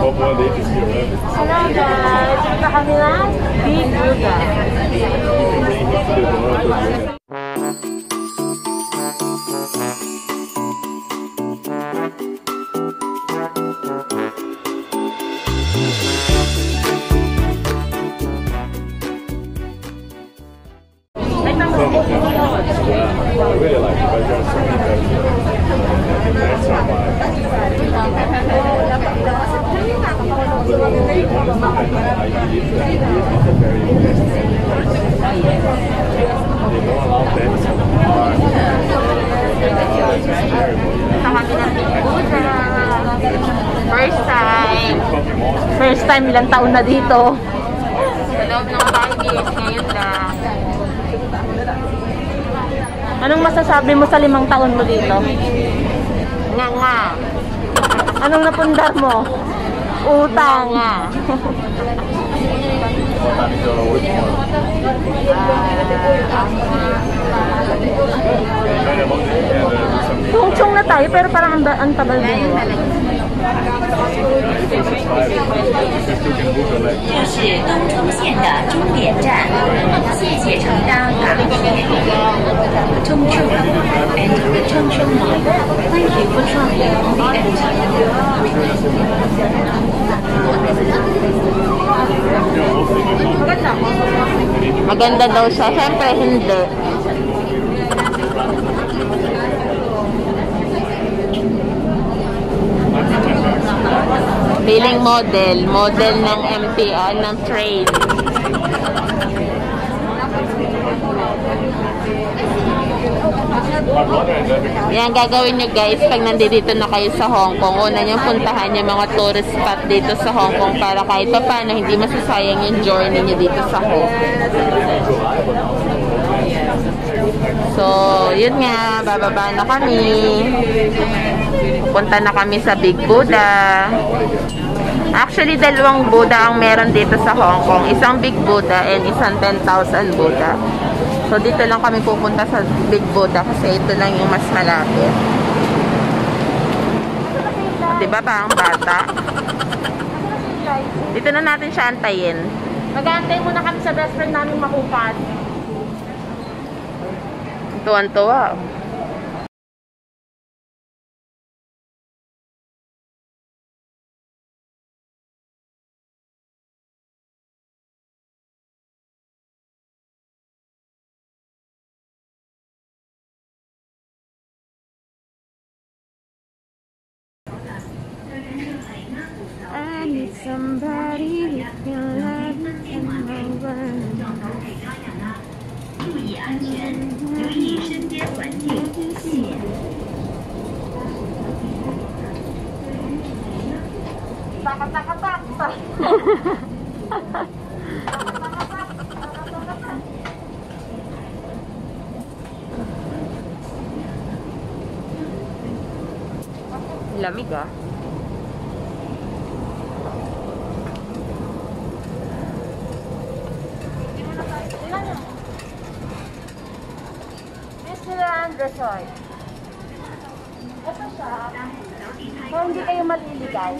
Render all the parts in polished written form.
Hello guys! Punta kami ng Big Buddha. First time, ilang taon na dito. Sa loob ng 5 years, ngayon lang. Anong masasabi mo sa 5 taon mo dito? Nga. Anong napundar mo? Utang. Nga. Chong-chong na tayo pero parang ang tabal din. 这是东冲线的终点站，谢谢乘搭港铁中冲 Enter the Chongchong line. Thank you for traveling on the Maganda daw siya. Siyempre, hindi. Biling model ng MTR, ng train. Yan gagawin nyo guys pag nandito na kayo sa Hong Kong. Una nyo puntahan yung mga tourist spot dito sa Hong Kong para kahit pa paano hindi masasayang yung journey nyo dito sa Hong Kong. So, yun nga, bababa na kami. Pupunta na kami sa Big Buddha. Actually, 2 Buddha ang meron dito sa Hong Kong. Isang Big Buddha and isang 10,000 Buddha. So, dito lang kami pupunta sa Big Buddha kasi ito lang yung mas malapit. Diba ba ang bata? Dito na natin siya antayin. Mag-aantay muna kami sa best friend namin makupat. Tuwan-tuwa. I need somebody who can love me and over. 注意安全，留意身边环境，谢谢。 Lamig ah. Disneyland Resort. Ito siya. Kung hindi kayo maliligaw.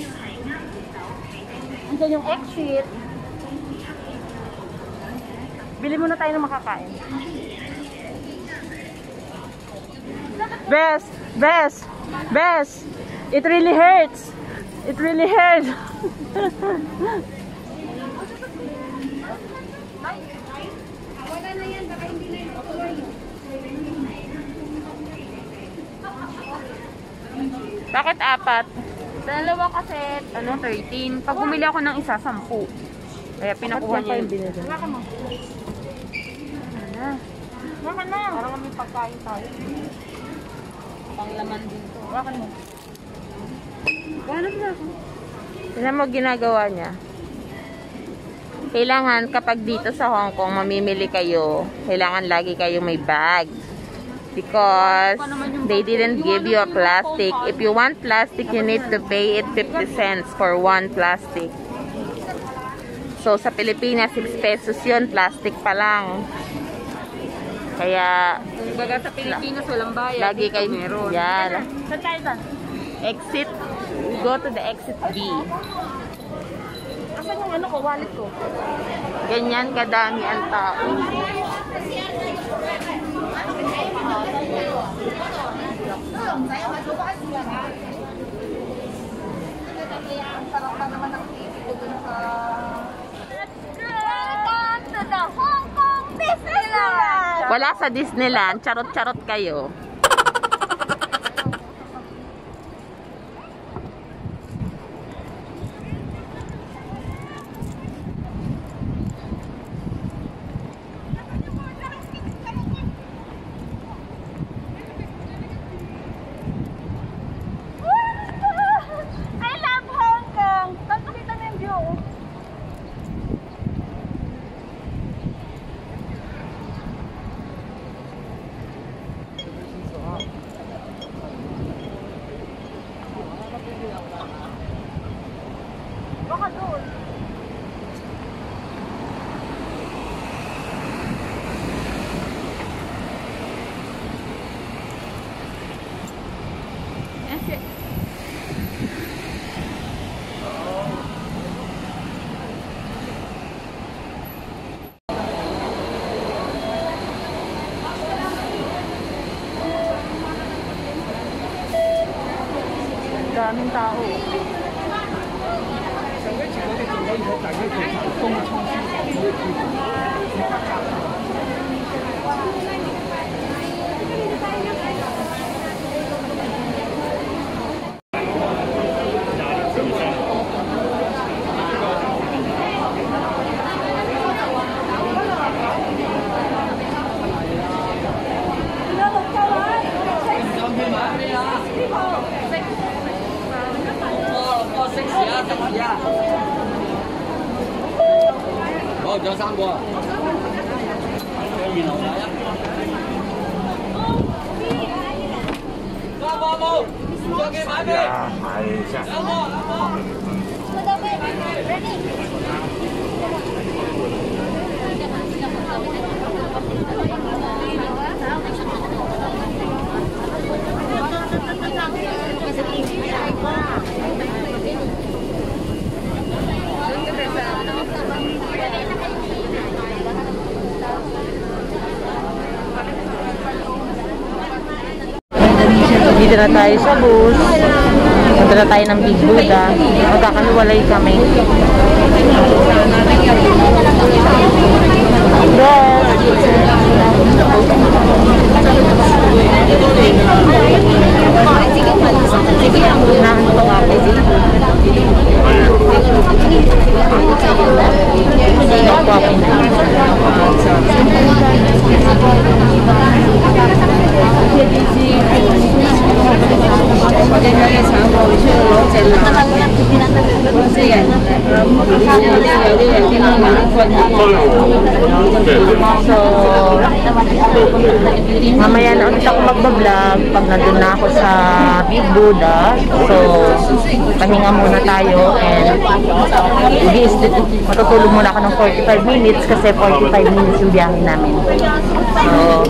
Andiyan yung exit. Bili muna tayo ng makakain. Bes! It really hurts. It really hurts. Bakit 4? Dalawa kasi, 13. Pag bumili ako ng isa, 10. Kaya pinakuha niya yung binili. Waka mo. Waka na. Parang may pagkain tayo. Panglaman din to. Waka mo. Ganap na ako. Tignan mo ginagawa niya. Kailangan kapag dito sa Hong Kong mamimili kayo, kailangan lagi kayo may bag. Because they didn't give you a plastic. If you want plastic, you need to pay it 50 cents for one plastic. So, sa Pilipinas, 6 pesos yun. Plastic pa lang. Kaya, Baga sa Pilipinas, walang bayad. lagi kayo meron. Yan. Saan tayo ba? Exit. go to the exit B. Asan yung ano ko, wallet ko? Ganyan kadami ang tao. Wala sa Disneyland. Charot-charot kayo. Daming tao. Dito na tayo sa bus. Punta na tayo ng Big Buddha. Magkakahiwalay kami. So, mamaya na ulit ako magbablog pag nandun na ako sa Big Buddha. So, pahinga muna tayo and matutulog muna ako ng 45 minutes kasi 45 minutes yung biyahe namin. So,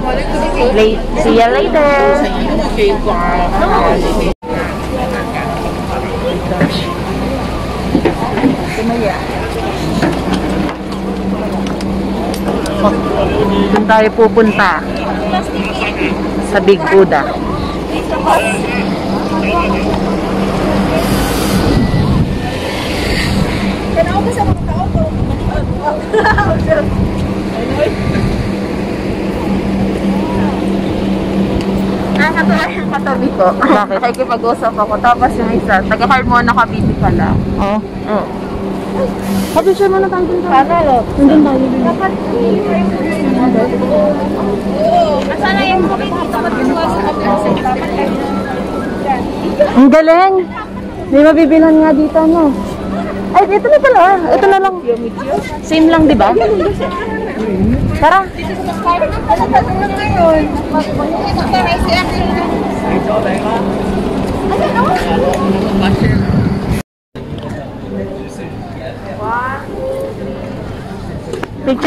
see you later! Doon tayo pupunta sa Big Buddha. Yung katabi ko. Bakit? Nakikipag-usap ako. Tapos yung isa, taga-Harmona Cavite pala. Oo? Oo. Kapicture mo na tayo dun. Paano? Nandun tayo. Dapat. Asana yung bukit dito magkasuwa sa kapitid. Ang galing! May mabibilhan nga dito, no? Ay, ito na pala. Ito na lang. Same lang, di ba? Tara.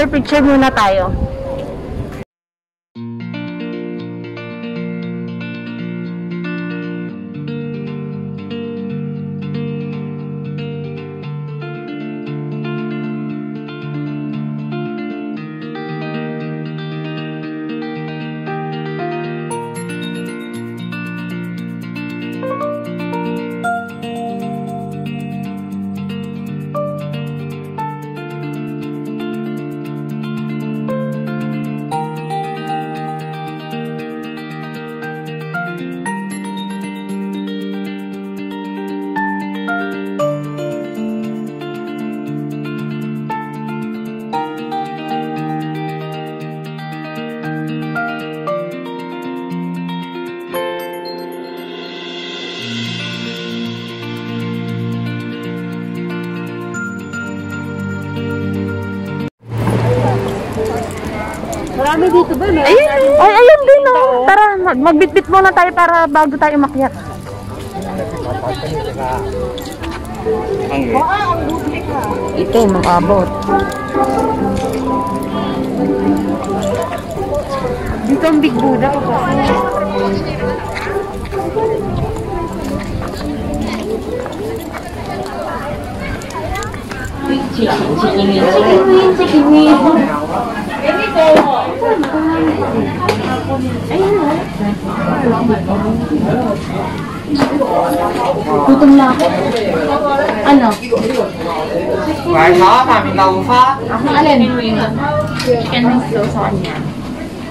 Picture muna tayo. Marami dito ba, no? Ayun, ay, ayun din, oh. Tara, magbitbit muna tayo para bago tayo umakyat. Ito, makabot. Dito ang Big Buddha ko kasi. Gutom na ako. Ano? Alin? Chicken wings daw sa kanya.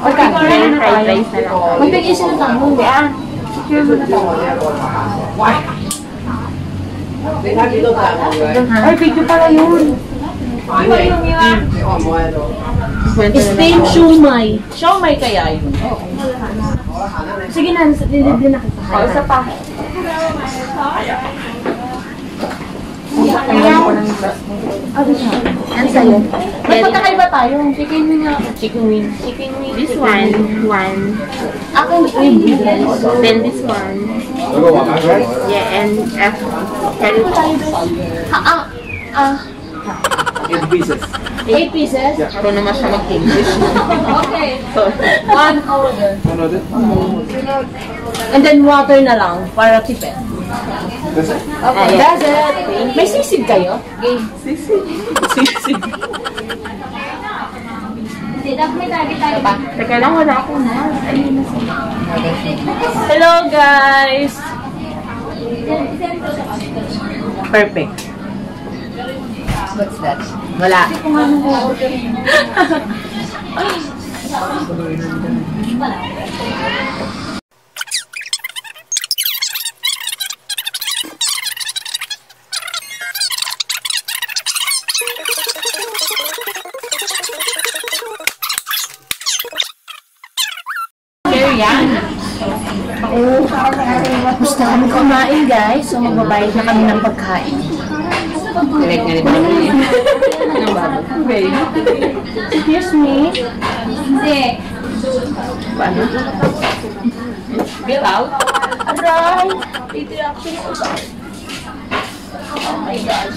Okay. Fried rice na lang. Magpag-isa na tayo. Yan. Secure mo na tayo. Ay, video pala yun. Steam shumai. Shumai kaya yun? Sige na, nilibli na kita. O, isa pa. Ano siya? Ano sa'yo? May pagkakaiba tayo. Chicken wing nga ako. Chicken wing. Chicken wing. This one. Akin wing. Then this one. Yeah, and curry. In pieces. 8 pieces? Ako naman siya mag-English. Okay. One order. Ano din? And then water na lang para tipid. That's it? Okay, that's it. May sisig kayo? Game. Sisig. Hindi, dapat may target tayo ba? Teka lang, wala ako na. Hello guys! Perfect. What's that? Wala. Gusto kami kumain guys, so magbabayad na kami ng pagkain. Direct na rin ba yun? Anong bago? Excuse me? Hindi. Paano? Bill out? Aray! Ito actually ko sa... Oh my God.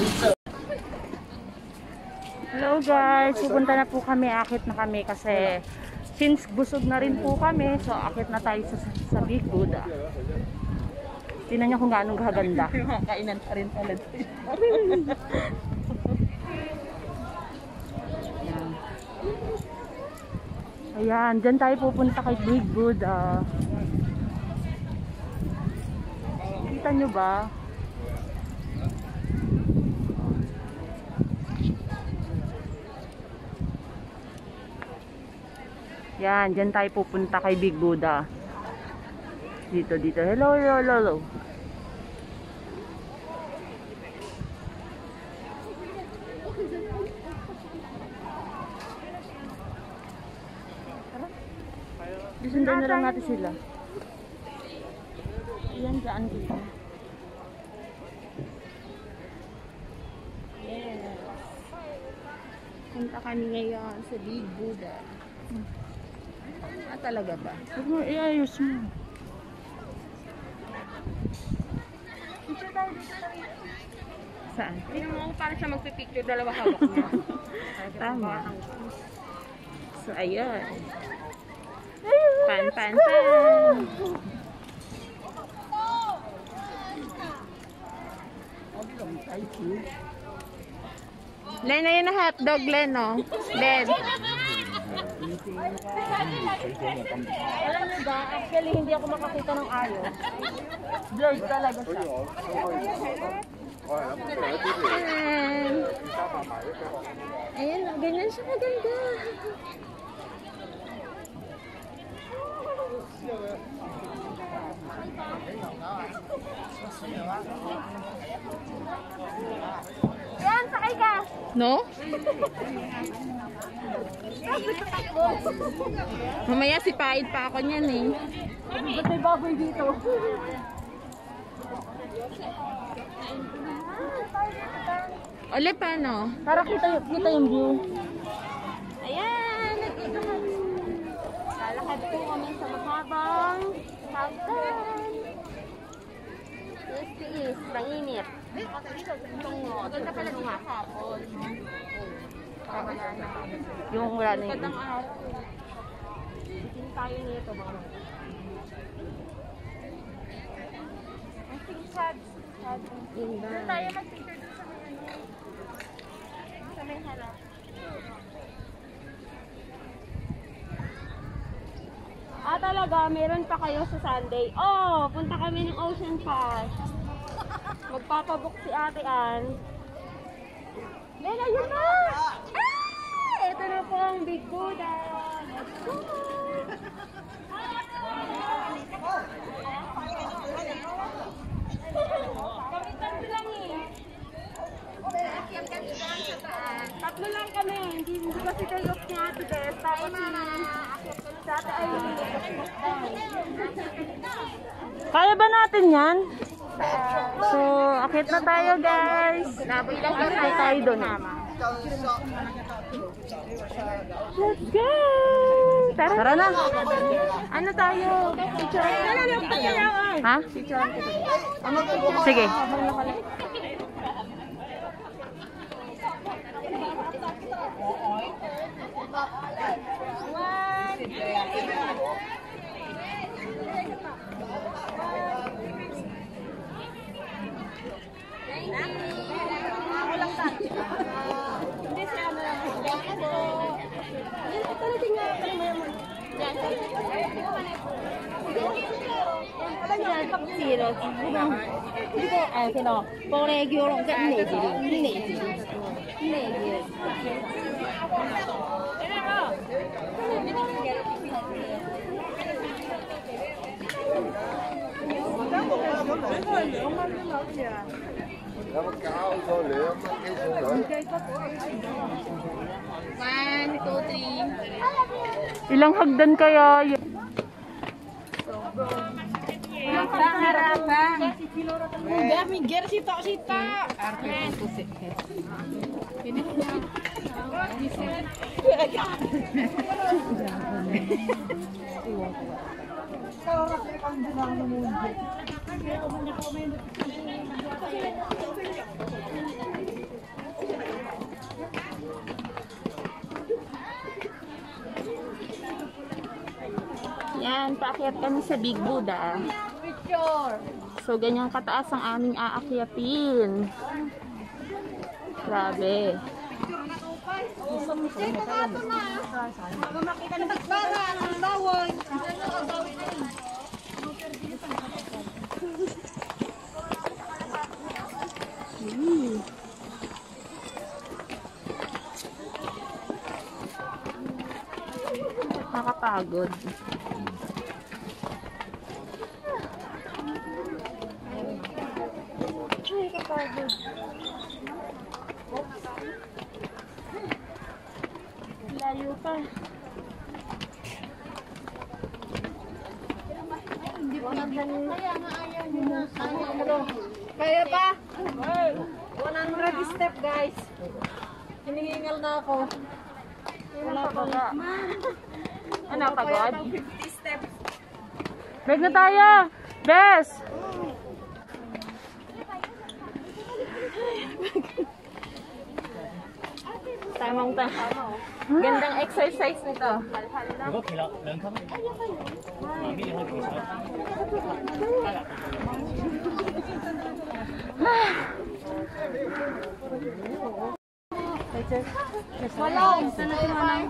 Hello guys, pupunta na po kami, akit na kami kasi since busog na rin po kami, so akit na tayo sa Big Buddha. Tingnan niyo kung gaano kaganda. Kainan pa rin pala. Ayan, dyan tayo pupunta kay Big Buddha. Kita nyo ba? Yan, dyan tayo pupunta kay Big Buddha. Dito. Hello. Sundan na lang natin sila. Ayan, dyan dito. Yes. Punta kami ngayon sa Big Buddha. Talaga ba? Huwag mo iayos mo. Picture tayo dito. Saan? Hindi mo ako para siya magpipicture, dalawa hawak niya. Tama. So, ayun. Pan. Len, ayun na hotdog, Len, no? Len. Alam niyo ba, actually hindi ako makakita ng ayos. Blurred talaga siya. Ayan, ganyan siya maganda. Yan, sakay ka! No? Mamaya sipain pa ako niyan eh. Ba't may baboy dito? Ole, paano? Para kita yung view. Ayan! Nagkita kami. pong hagdan. Yes, mainit. Maganda pala nung hapon. Yung wala na yun. Itin tayo nito mga. I think sad. Doon tayo mag-picture doon sa may ano. Sa may harap. Talaga, meron pa kayo sa Sunday. Oh, punta kami ng Ocean Park. Magpapabook si Ate Ann. Lela, yun na! Ito na po ang Big Buddha. Let's go! Kami tatlo lang eh. Tatlo lang kami. Hindi kasi day off ni Ate Beth. Tapos si Ate ay kaya ba natin yan? So, akit na tayo guys. Akit na tayo doon. Let's go! Tara na. Ano tayo? Ha? Sige. Ilang hagdan kaya yun? Yan, paakyat kami sa Big Buddha. So, ganyan kataas ang aming aakyatin. Grabe. Nakapagod. Ay, kapagod. Layo pa. Hindi pa nagdano. Kaya nga ayaw nyo na. Kaya pa? 100 step guys. Hiningal na ako. Wala pa nga. Ano, pagod? 50 steps. Beg na tayo! Bes! Tamang tama. Gandang exercise nito. Walang! Sana si Manang?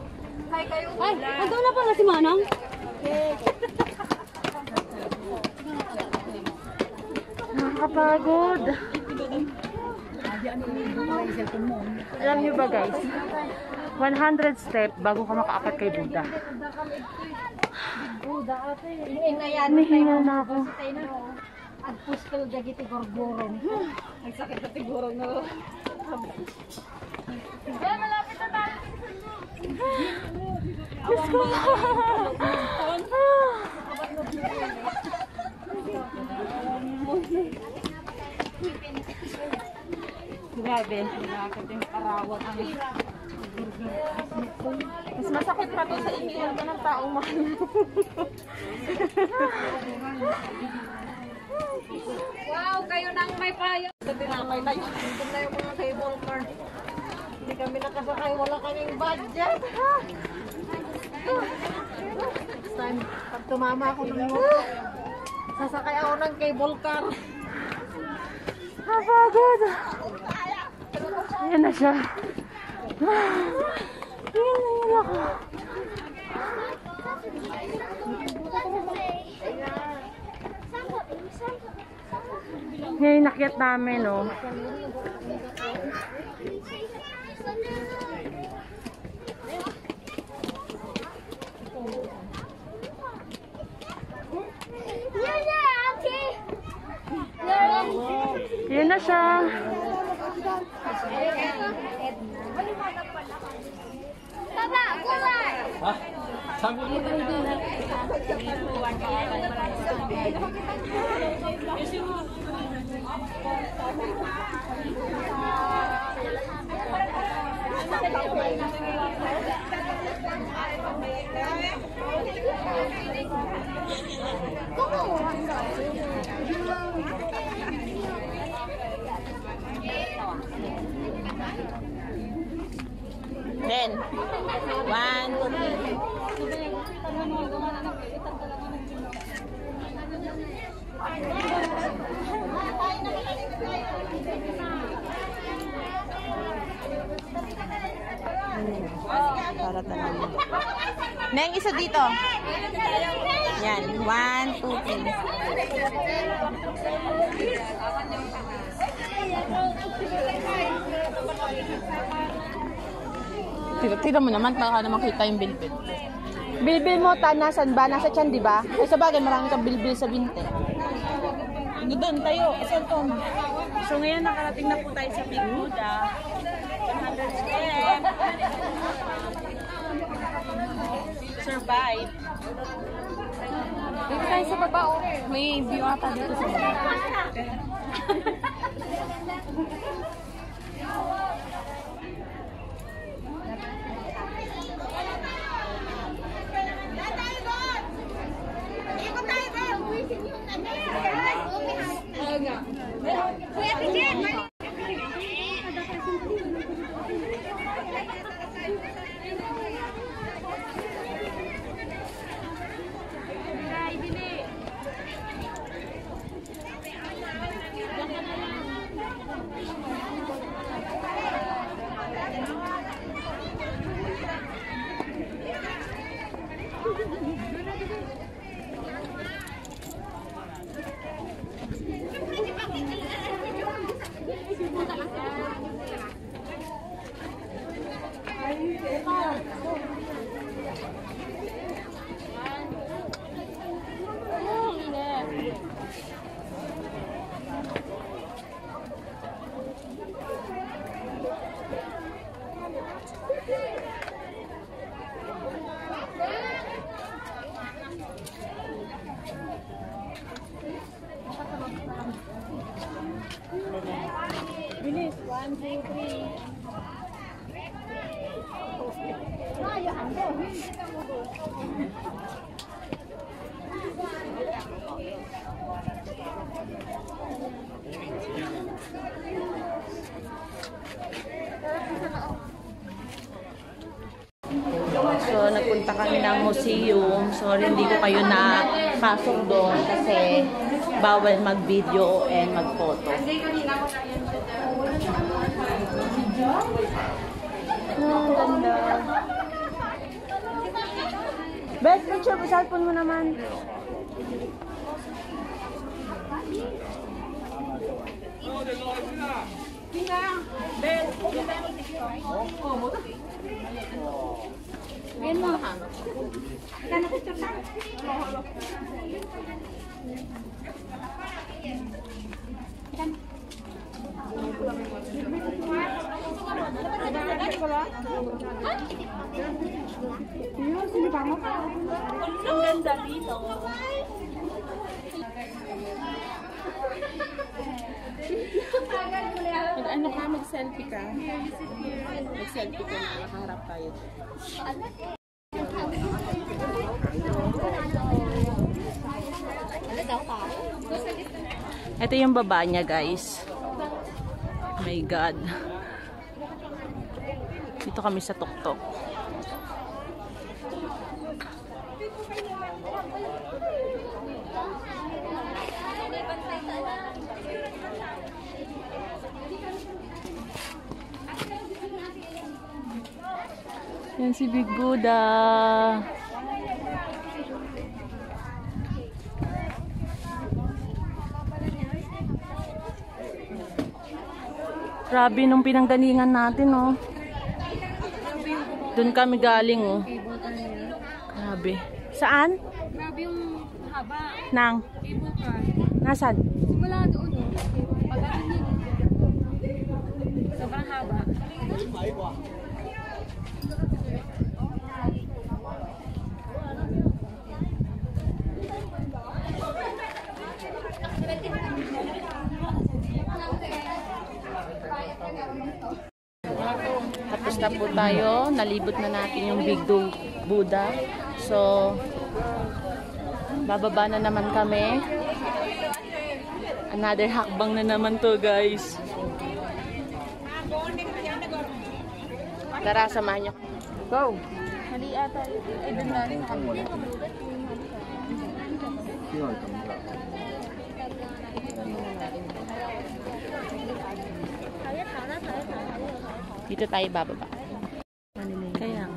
Hi kayo. Ay, andun na pala si Manang? Nakakapagod. Alam nyo ba guys, 100 step bago ka makaapat kay Buddha. Nahinga na ako. At puspel dagiti gorgorong. Nagsakit na tigurong na. Ay, malapit na tayo. Diyos ko. Grabe. Mas masakit pa to sa iniwan ko ng taong mahal. Wow, kayo nang may payo. Tinamay na yun. Dito na yung mga cable car. Hindi kami nakasakay. Wala kaming budget. Next time, pag tumama ako ng motor, sasakay ako ng cable car. Napagod. Ayan na siya. Ayan ako. Ngayon nakyat namin, oh. Yan na siya. Baba, kulay! Ha? Sabi mo na. Then, 1, 2, 3. Para talaga. Neng, isa dito. Yan. 1, 2, 3. Tira mo naman, baka naman kita yung bilbil. Bilbil mo, nasan ba? Nasa tiyan, di ba? Ay, sa bagay, marami kang bilbil sa binte. Doon tayo. Asan to? So ngayon nakarating na po tayo sa Big Buddha. 100 step. Survive. Dito tayo sa baba, oh. May view ata dito sa baba. Bilis, 1, 2, 3. So, nagpunta kami ng museum. Sorry, hindi ko kayo napasok doon kasi bawal mag-video and mag-photo. Ang ganda. Best picture, cellphone mo naman. Ang ganda dito. Ano ka, mag-selfie ka? Mag-selfie ka na, nakaharap tayo. Ito yung baba niya, guys. My God. Dito kami sa tuktok. Yan si Big Buddha. Grabe nung pinanggalingan natin, oh. Doon kami galing, oh. Grabe. Saan? Grabe yung haba. Nang? Cable car. Nasaan? Simula doon. Pagdating yun. Sobrang haba. Tapos na po tayo. Nalibot na natin yung Big Buddha. So, bababa na naman kami. Another hakbang na naman to, guys. Tara, samahan nyo. Go! Mali ata. Ay, doon na rin kami. Dito tayo bababa. Kaya.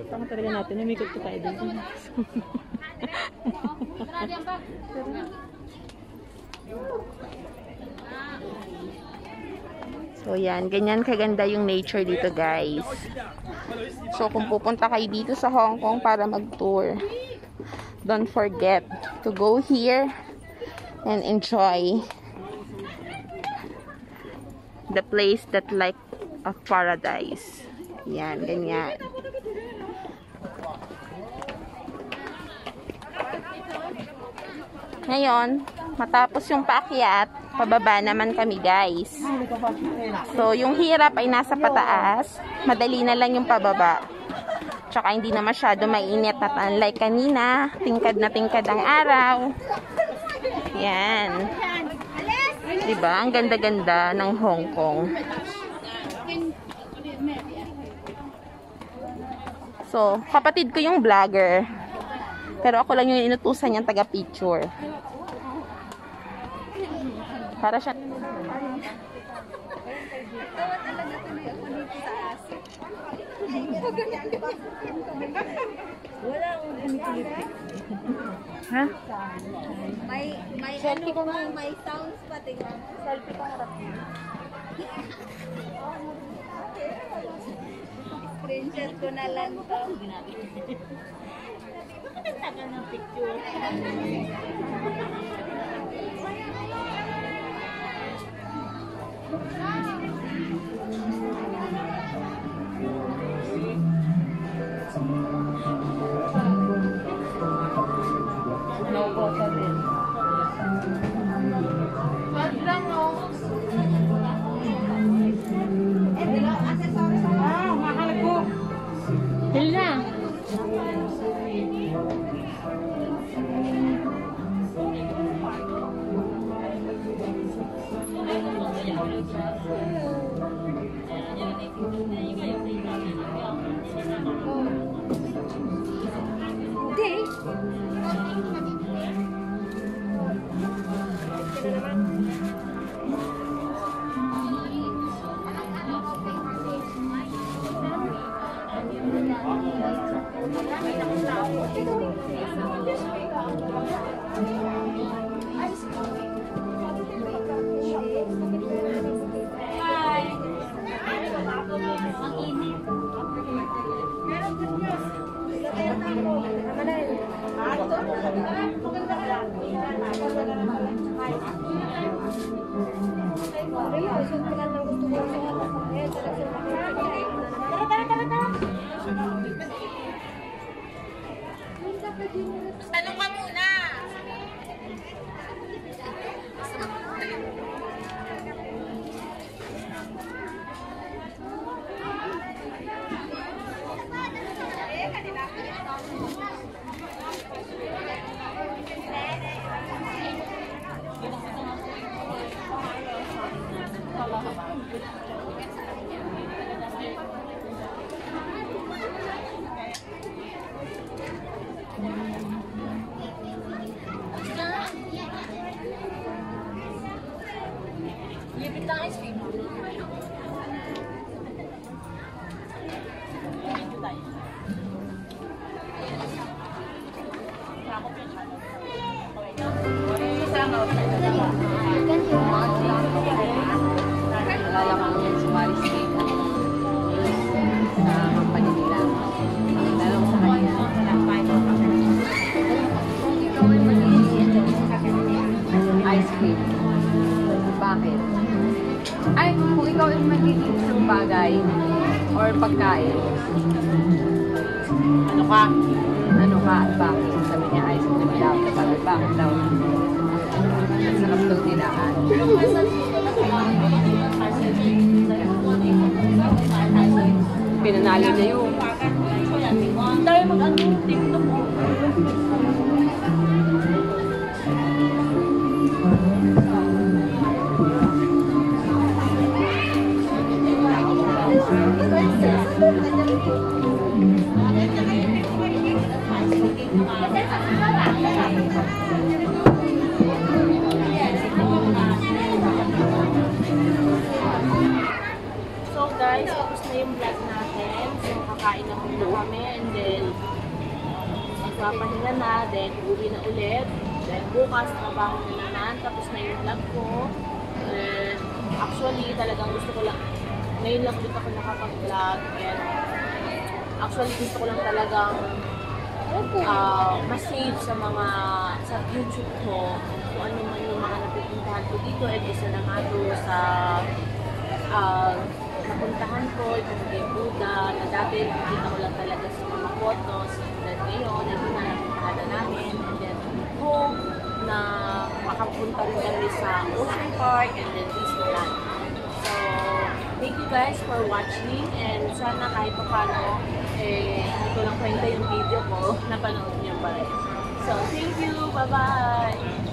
Tama talaga natin. Umikot ko tayo dito. So yan, ganyan kaganda yung nature dito, guys. So kung pupunta kayo dito sa Hong Kong para mag-tour, don't forget to go here and enjoy the place that like a paradise. Yan, ganyan. Ngayon, matapos yung paakyat, pababa naman kami, guys. So, yung hirap ay nasa pataas. Madali na lang yung pababa. Tsaka hindi na masyado mainit at unlike kanina, tingkad na tingkad ang araw. Yan. Diba? Ang ganda-ganda ng Hong Kong. So, kapatid ko yung vlogger. Pero ako lang yung inutusan niyang taga-picture. Para siya... Ha? May selfie ko nga, may sounds pati. Selfie ko harap niya. Screenshot ko na lang to. Maganda ka ng picture. Hila. Ice cream. Bakit? Ay, kung ikaw ay magiging isang bagay or pagkain, ano ka? Ano ka at bakit? Sabi niya, ice cream daw. Sabi, bakit daw? Ang sarap daw tinaan. Pinanalo na yun. Tayo mag-ano, TikTok. So guys, tapos na yung vlog natin. So kakain na muna kami and then magpapahinga na, then uwi na ulit. Then bukas trabaho na naman, tapos na yung vlog ko. And actually talagang gusto ko lang, ngayon lang ulit ako nakapag-vlog and actually gusto ko lang talagang ma-save sa YouTube ko kung ano man yung mga napupuntahan ko dito and isa na nga to sa napuntahan ko, itong kay Buddha na dati nakikita ko lang talaga sa mga photos and then ngayon, ito na napuntahan na namin and then hope na makapunta rin kami sa Ocean Park and then Disneyland. So, thank you guys for watching and sana kahit pa paano ito lang kwenta yung video ko, napanood niyo pa rin. So, thank you! Bye-bye!